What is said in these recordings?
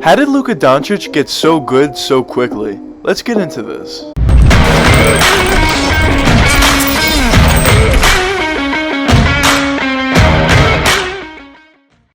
How did Luka Doncic get so good so quickly? Let's get into this.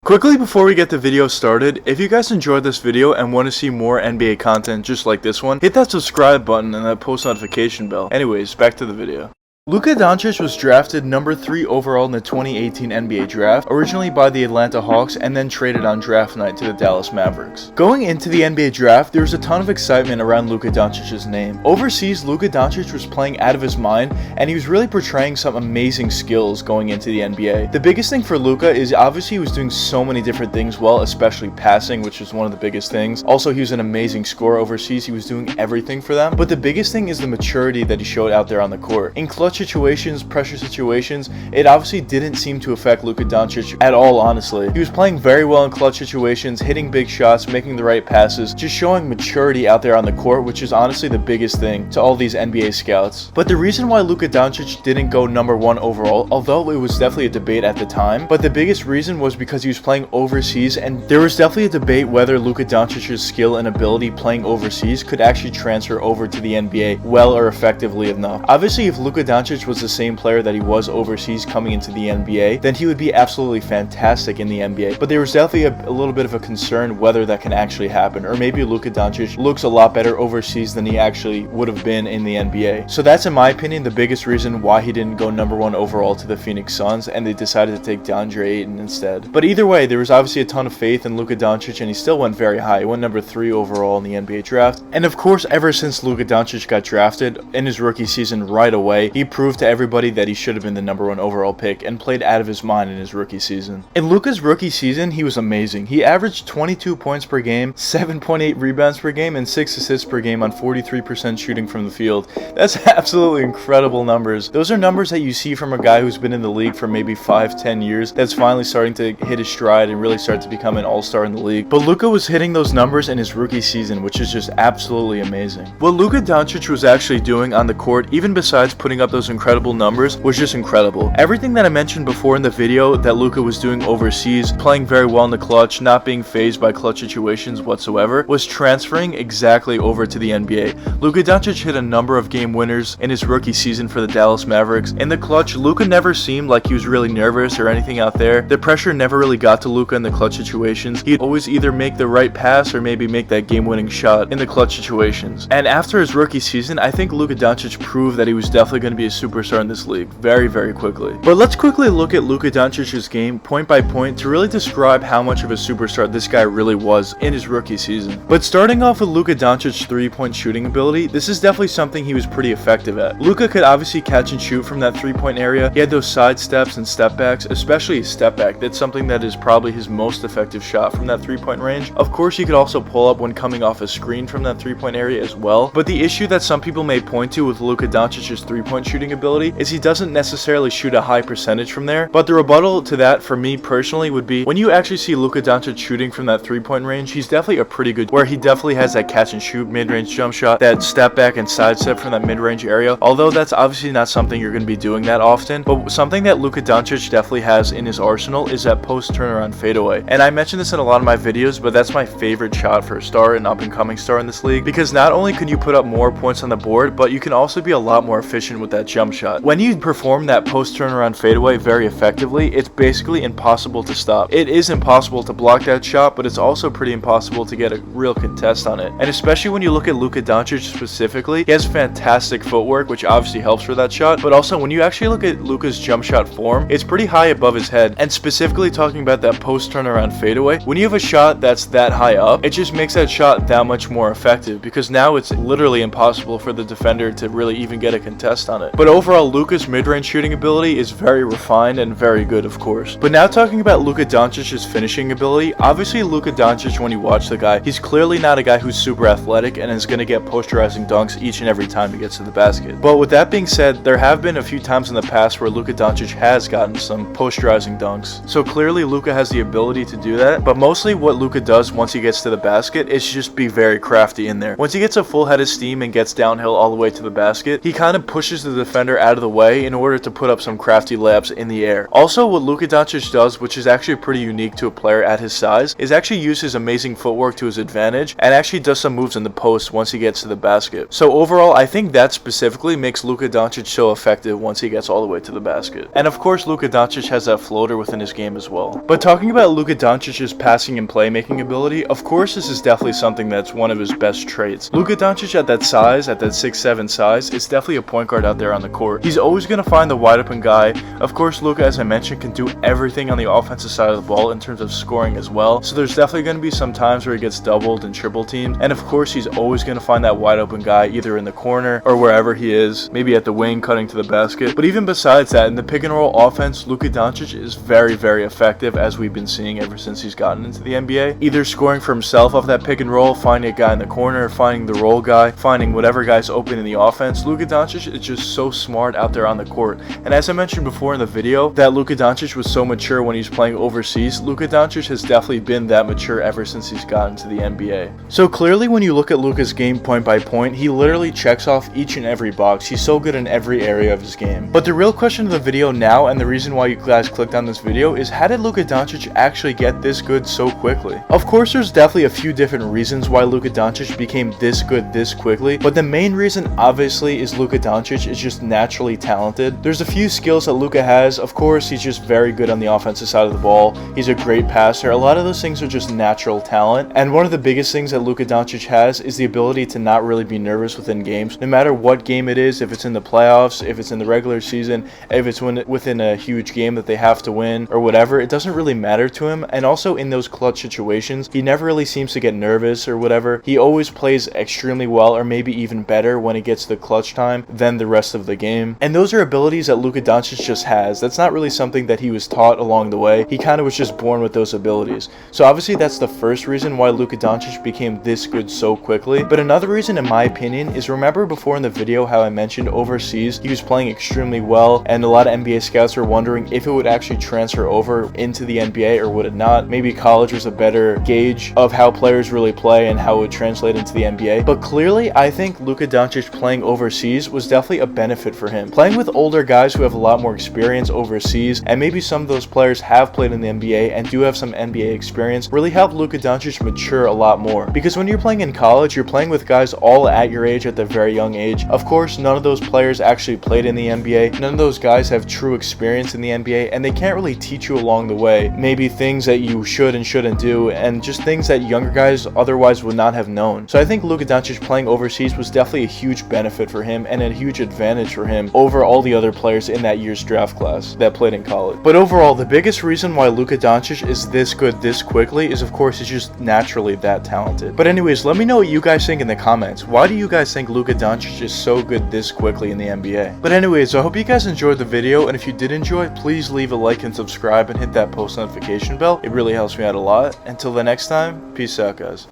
Quickly before we get the video started, if you guys enjoyed this video and want to see more NBA content just like this one, hit that subscribe button and that post notification bell. Anyways, back to the video. Luka Doncic was drafted number 3 overall in the 2018 NBA draft, originally by the Atlanta Hawks and then traded on draft night to the Dallas Mavericks. Going into the NBA draft, there was a ton of excitement around Luka Doncic's name. Overseas, Luka Doncic was playing out of his mind and he was really portraying some amazing skills going into the NBA. The biggest thing for Luka is obviously he was doing so many different things well, especially passing, which was one of the biggest things. Also, he was an amazing scorer overseas. He was doing everything for them. But the biggest thing is the maturity that he showed out there on the court. In clutch situations, pressure situations, it obviously didn't seem to affect Luka Doncic at all, honestly. He was playing very well in clutch situations, hitting big shots, making the right passes, just showing maturity out there on the court, which is honestly the biggest thing to all these NBA scouts. But the reason why Luka Doncic didn't go number 1 overall, although it was definitely a debate at the time, but the biggest reason was because he was playing overseas, and there was definitely a debate whether Luka Doncic's skill and ability playing overseas could actually transfer over to the NBA well or effectively enough. Obviously, if Luka Doncic was the same player that he was overseas coming into the NBA, then he would be absolutely fantastic in the NBA. But there was definitely a little bit of a concern whether that can actually happen, or maybe Luka Doncic looks a lot better overseas than he actually would have been in the NBA. So that's, in my opinion, the biggest reason why he didn't go number 1 overall to the Phoenix Suns, and they decided to take DeAndre Ayton instead. But either way, there was obviously a ton of faith in Luka Doncic, and he still went very high. He went number 3 overall in the NBA draft. And of course, ever since Luka Doncic got drafted in his rookie season right away, he proved to everybody that he should have been the number 1 overall pick and played out of his mind in his rookie season. In Luka's rookie season, he was amazing. He averaged 22 points per game, 7.8 rebounds per game, and 6 assists per game on 43% shooting from the field. That's absolutely incredible numbers. Those are numbers that you see from a guy who's been in the league for maybe 5-10 years that's finally starting to hit his stride and really start to become an all-star in the league. But Luka was hitting those numbers in his rookie season, which is just absolutely amazing. What Luka Doncic was actually doing on the court, even besides putting up those incredible numbers, was just incredible. Everything that I mentioned before in the video that Luka was doing overseas, playing very well in the clutch, not being fazed by clutch situations whatsoever, was transferring exactly over to the NBA. Luka Doncic hit a number of game winners in his rookie season for the Dallas Mavericks. In the clutch, Luka never seemed like he was really nervous or anything out there. The pressure never really got to Luka in the clutch situations. He'd always either make the right pass or maybe make that game-winning shot in the clutch situations. And after his rookie season, I think Luka Doncic proved that he was definitely going to be a superstar in this league very quickly. But let's quickly look at Luka Doncic's game point by point to really describe how much of a superstar this guy really was in his rookie season. But starting off with Luka Doncic's 3-point shooting ability, this is definitely something he was pretty effective at. Luka could obviously catch and shoot from that 3-point area. He had those side steps and step backs, especially his step back. That's something that is probably his most effective shot from that 3-point range. Of course, he could also pull up when coming off a screen from that 3-point area as well. But the issue that some people may point to with Luka Doncic's 3-point shooting ability is he doesn't necessarily shoot a high percentage from there. But the rebuttal to that for me personally would be when you actually see Luka Doncic shooting from that 3-point range, he's definitely a pretty good, where he definitely has that catch and shoot mid-range jump shot, that step back and side step from that mid-range area. Although that's obviously not something you're going to be doing that often, but something that Luka Doncic definitely has in his arsenal is that post turnaround fadeaway. And I mentioned this in a lot of my videos, but that's my favorite shot for a star, an up-and-coming star in this league, because not only can you put up more points on the board, but you can also be a lot more efficient with that jump shot. When you perform that post turnaround fadeaway very effectively, it's basically impossible to stop. It is impossible to block that shot, but it's also pretty impossible to get a real contest on it. And especially when you look at Luka Doncic specifically, he has fantastic footwork, which obviously helps for that shot, but also when you actually look at Luka's jump shot form, it's pretty high above his head. And specifically talking about that post turnaround fadeaway, when you have a shot that's that high up, it just makes that shot that much more effective, because now it's literally impossible for the defender to really even get a contest on it. But overall, Luka's mid-range shooting ability is very refined and very good, of course. But now talking about Luka Doncic's finishing ability, obviously Luka Doncic, when you watch the guy, he's clearly not a guy who's super athletic and is going to get posterizing dunks each and every time he gets to the basket. But with that being said, there have been a few times in the past where Luka Doncic has gotten some posterizing dunks. So clearly Luka has the ability to do that, but mostly what Luka does once he gets to the basket is just be very crafty in there. Once he gets a full head of steam and gets downhill all the way to the basket, he kind of pushes the defender out of the way in order to put up some crafty layups in the air. Also, what Luka Doncic does, which is actually pretty unique to a player at his size, is actually use his amazing footwork to his advantage and actually does some moves in the post once he gets to the basket. So overall, I think that specifically makes Luka Doncic so effective once he gets all the way to the basket. And of course, Luka Doncic has that floater within his game as well. But talking about Luka Doncic's passing and playmaking ability, of course this is definitely something that's one of his best traits. Luka Doncic at that size, at that 6'7" size, is definitely a point guard out there on the court. He's always going to find the wide open guy. Of course, Luka, as I mentioned, can do everything on the offensive side of the ball in terms of scoring as well. So there's definitely going to be some times where he gets doubled and triple teamed. And of course, he's always going to find that wide open guy either in the corner or wherever he is, maybe at the wing cutting to the basket. But even besides that, in the pick and roll offense, Luka Doncic is very, very effective, as we've been seeing ever since he's gotten into the NBA. Either scoring for himself off that pick and roll, finding a guy in the corner, finding the roll guy, finding whatever guy's open in the offense. Luka Doncic is just so smart out there on the court. And as I mentioned before in the video, that Luka Doncic was so mature when he's playing overseas, Luka Doncic has definitely been that mature ever since he's gotten to the NBA. So clearly, when you look at Luka's game point by point, he literally checks off each and every box. He's so good in every area of his game. But the real question of the video now, and the reason why you guys clicked on this video, is how did Luka Doncic actually get this good so quickly? Of course, there's definitely a few different reasons why Luka Doncic became this good this quickly, but the main reason obviously is Luka Doncic is just naturally talented. There's a few skills that Luka has. Of course, he's just very good on the offensive side of the ball. He's a great passer. A lot of those things are just natural talent. And one of the biggest things that Luka Doncic has is the ability to not really be nervous within games. No matter what game it is, if it's in the playoffs, if it's in the regular season, if it's within a huge game that they have to win or whatever, it doesn't really matter to him. And also in those clutch situations, he never really seems to get nervous or whatever. He always plays extremely well, or maybe even better when it gets to clutch time than the rest of the game. And those are abilities that Luka Doncic just has. That's not really something that he was taught along the way. He kind of was just born with those abilities. So obviously that's the first reason why Luka Doncic became this good so quickly. But another reason, in my opinion, is remember before in the video how I mentioned overseas he was playing extremely well, and a lot of NBA scouts were wondering if it would actually transfer over into the NBA or would it not. Maybe college was a better gauge of how players really play and how it would translate into the NBA. But clearly, I think Luka Doncic playing overseas was definitely a benefit for him. Playing with older guys who have a lot more experience overseas, and maybe some of those players have played in the NBA and do have some NBA experience, really helped Luka Doncic mature a lot more. Because when you're playing in college, you're playing with guys all at your age at the very young age. Of course, none of those players actually played in the NBA. None of those guys have true experience in the NBA, and they can't really teach you along the way. Maybe things that you should and shouldn't do, and just things that younger guys otherwise would not have known. So I think Luka Doncic playing overseas was definitely a huge benefit for him and a huge advantage for him over all the other players in that year's draft class that played in college. But overall, the biggest reason why Luka Doncic is this good this quickly is, of course, he's just naturally that talented. But anyways, let me know what you guys think in the comments. Why do you guys think Luka Doncic is so good this quickly in the NBA? But anyways, I hope you guys enjoyed the video, and if you did enjoy, please leave a like and subscribe and hit that post notification bell. It really helps me out a lot. Until the next time, peace out, guys.